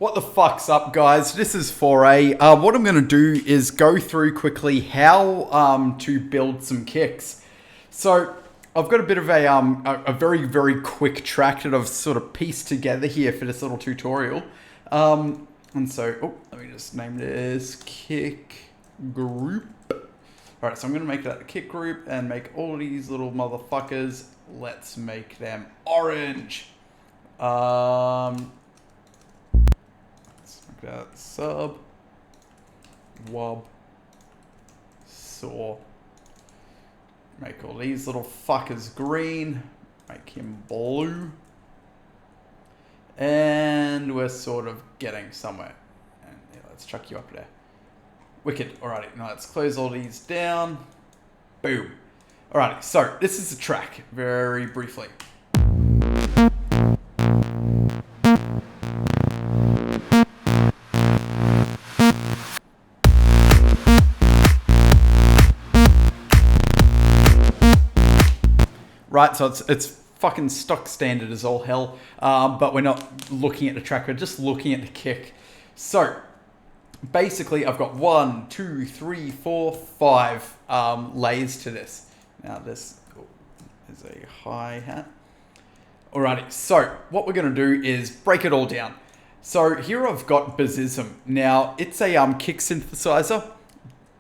What the fuck's up, guys? This is Faure. What I'm going to do is go through quickly how to build some kicks. So I've got a bit of a very, very quick track that I've sort of pieced together here for this little tutorial. And so, let me just name this kick group. All right, so I'm going to make that a kick group and make all of these little motherfuckers. Let's make them orange. That sub wub saw. Make all these little fuckers green. Make him blue. And we're sort of getting somewhere. And yeah, let's chuck you up there. Wicked. Alrighty, now let's close all these down. Boom. Alrighty, so this is the track, very briefly. Right, so it's fucking stock standard as all hell, but we're not looking at the track, we're just looking at the kick. So, basically I've got 1, 2, 3, 4, 5 layers to this. Now this is a hi-hat. Alrighty, so what we're going to do is break it all down. So here I've got Bazzism. Now it's a kick synthesizer,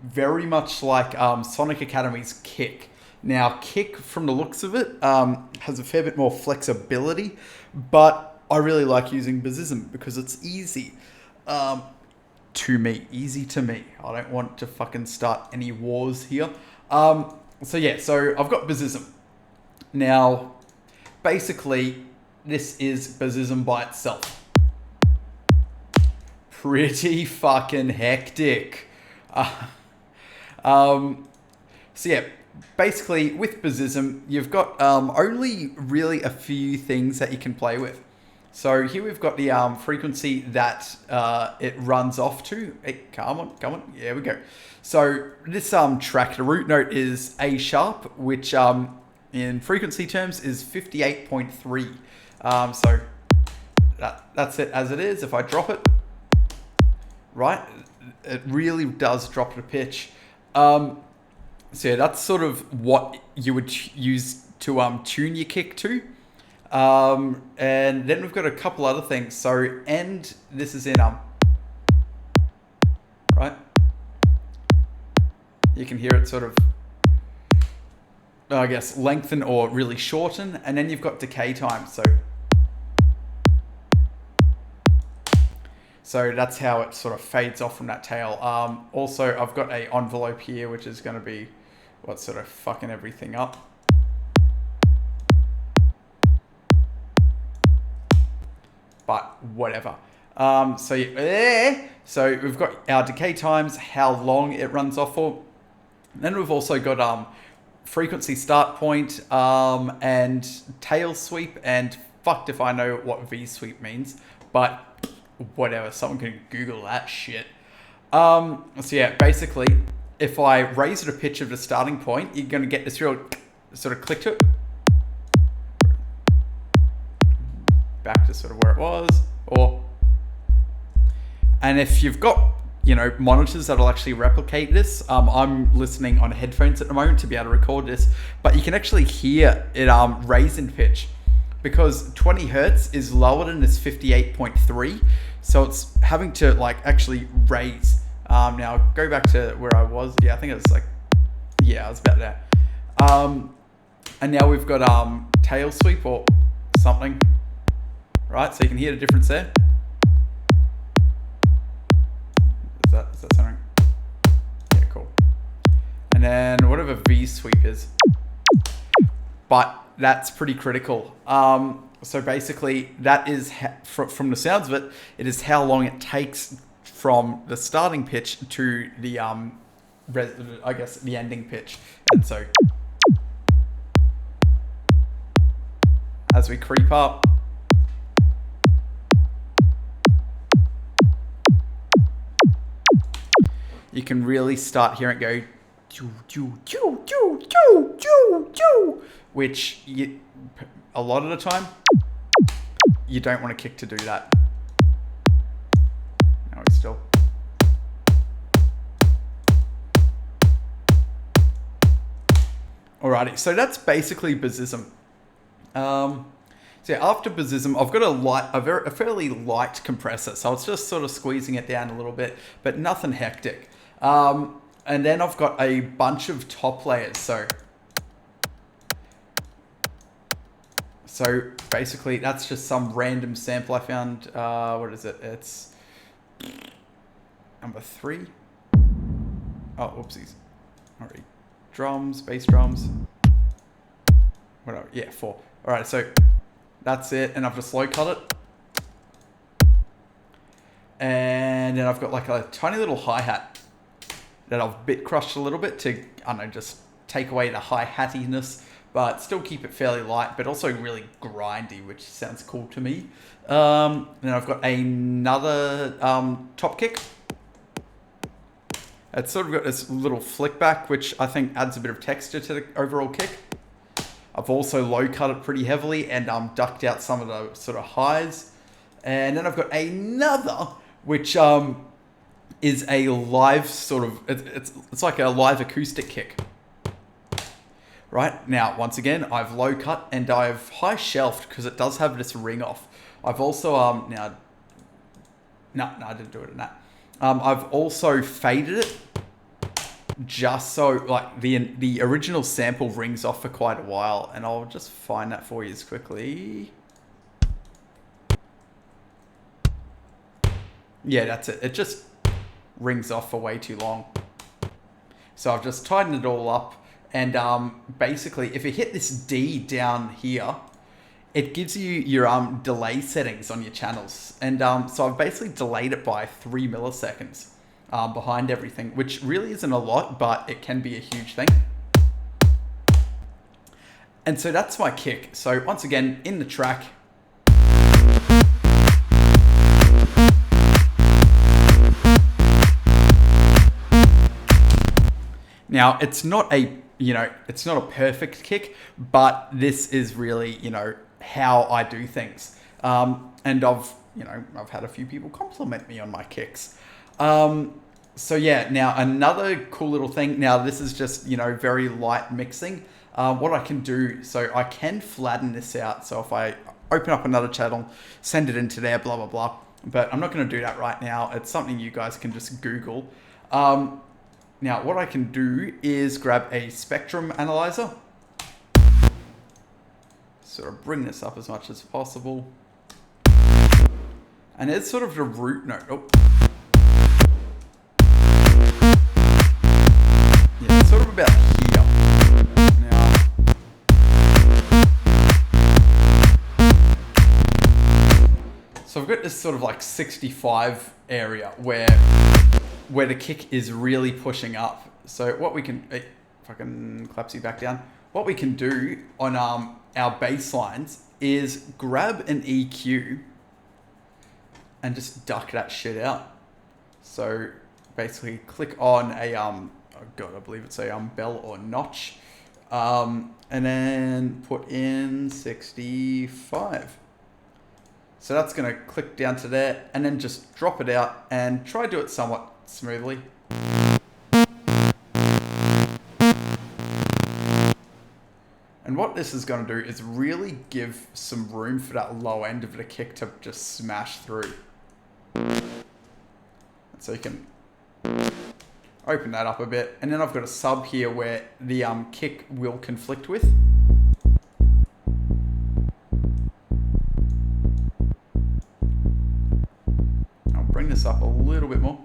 very much like Sonic Academy's kick. Now, kick, from the looks of it, has a fair bit more flexibility, but I really like using Bazzism because it's easy to me. Easy to me. I don't want to fucking start any wars here. So I've got Bazzism. Now, basically, this is Bazzism by itself. Pretty fucking hectic. Basically, with Bazzism, you've got only really a few things that you can play with. So here we've got the frequency that it runs off to. Hey, come on. There we go. So this track, the root note is A sharp, which in frequency terms is 58.3. So that's it as it is. If I drop it, right, it really does drop the pitch. So yeah, that's sort of what you would use to tune your kick to. And then we've got a couple other things. So end, this is in right? You can hear it sort of, I guess, lengthen or really shorten. And then you've got decay time. So that's how it sort of fades off from that tail. Also, I've got a envelope here, which is going to be what's sort of fucking everything up. But whatever. So we've got our decay times, how long it runs off for. And then we've also got frequency start point and tail sweep, and fucked if I know what V sweep means, but whatever, someone can Google that shit. Basically, if I raise the pitch of the starting point, you're going to get this real sort of click to it. Back to sort of where it was. And if you've got, monitors that'll actually replicate this, I'm listening on headphones at the moment to be able to record this, but you can actually hear it raise in pitch because 20 hertz is lower than this 58.3. So it's having to actually raise. Now go back to where I was. Yeah, I think it was I was about there. And now we've got tail sweep or something, right? So you can hear the difference there. Is that something? Yeah, cool. And then whatever V sweep is, but that's pretty critical. So basically, that is from the sounds of it, it is how long it takes from the starting pitch to the the ending pitch. And so as we creep up, you can really start hearing it go choo choo choo choo choo choo choo, which a lot of the time you don't want a kick to do that. Alrighty, so that's basically Bazzism. So yeah, after Bazzism, I've got a fairly light compressor, so it's just sort of squeezing it down a little bit, but nothing hectic. And then I've got a bunch of top layers. So basically, that's just some random sample I found. What is it? It's number 3. Oh, whoopsies. Alright, drums, bass drums. Whatever. Yeah, 4. All right, so that's it, and I've just low cut it. And then I've got like a tiny little hi-hat that I've bit crushed a little bit to, I don't know, just take away the hi-hattiness, but still keep it fairly light, but also really grindy, which sounds cool to me. Then I've got another top kick. It's sort of got this little flick back, which I think adds a bit of texture to the overall kick. I've also low cut it pretty heavily and ducked out some of the sort of highs. And then I've got another, which is a live sort of, it's like a live acoustic kick. Right, now, once again, I've low cut and I've high shelved because it does have this ring off. I've also, I didn't do it in that. I've also faded it just so like the original sample rings off for quite a while, and I'll just find that for you as quickly. Yeah, that's it. It just rings off for way too long. So I've just tightened it all up, and basically if you hit this D down here, it gives you your delay settings on your channels. And so I've basically delayed it by 3 milliseconds behind everything, which really isn't a lot, but it can be a huge thing. And so that's my kick. So once again, in the track, now it's not a, it's not a perfect kick, but this is really, how I do things. And I've had a few people compliment me on my kicks. So yeah, now another cool little thing. Now this is just, very light mixing. What I can do, so I can flatten this out. So if I open up another channel, send it into there, blah, blah, blah. But I'm not going to do that right now. It's something you guys can just Google. Now what I can do is grab a spectrum analyzer. Sort of bring this up as much as possible. And it's sort of the root note. Oh. Yeah, it's sort of about here. Now. So I've got this sort of like 65 area where the kick is really pushing up. So what we can, if I can collapse you back down, what we can do on our bass lines is grab an EQ and just duck that shit out. So basically click on a, oh God, I believe it's a bell or notch. And then put in 65. So that's gonna click down to there and then just drop it out and try to do it somewhat smoothly. And what this is going to do is really give some room for that low end of the kick to just smash through. So you can open that up a bit. And then I've got a sub here where the kick will conflict with. I'll bring this up a little bit more.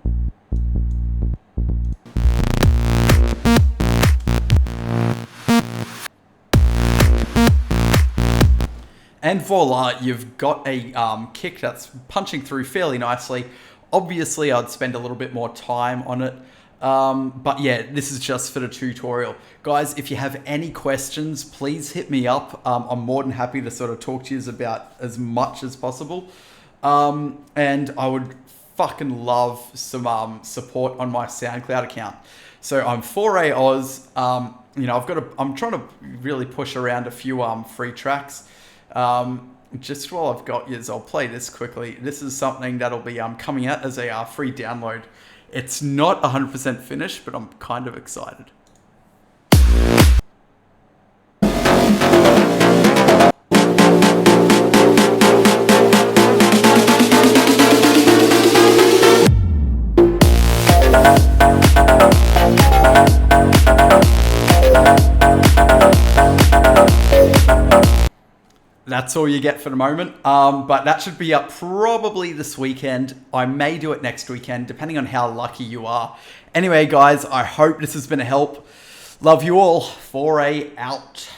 And voila, you've got a kick that's punching through fairly nicely. Obviously, I'd spend a little bit more time on it. But yeah, this is just for the tutorial. Guys, if you have any questions, please hit me up. I'm more than happy to sort of talk to you about as much as possible. And I would fucking love some support on my SoundCloud account. So I'm Faure Oz. I'm trying to really push around a few free tracks. Just while I've got yous, I'll play this quickly. This is something that'll be coming out as a free download. It's not 100% finished, but I'm kind of excited. that's all you get for the moment. But that should be up probably this weekend. I may do it next weekend, depending on how lucky you are. Anyway, guys, I hope this has been a help. Love you all. Faure out.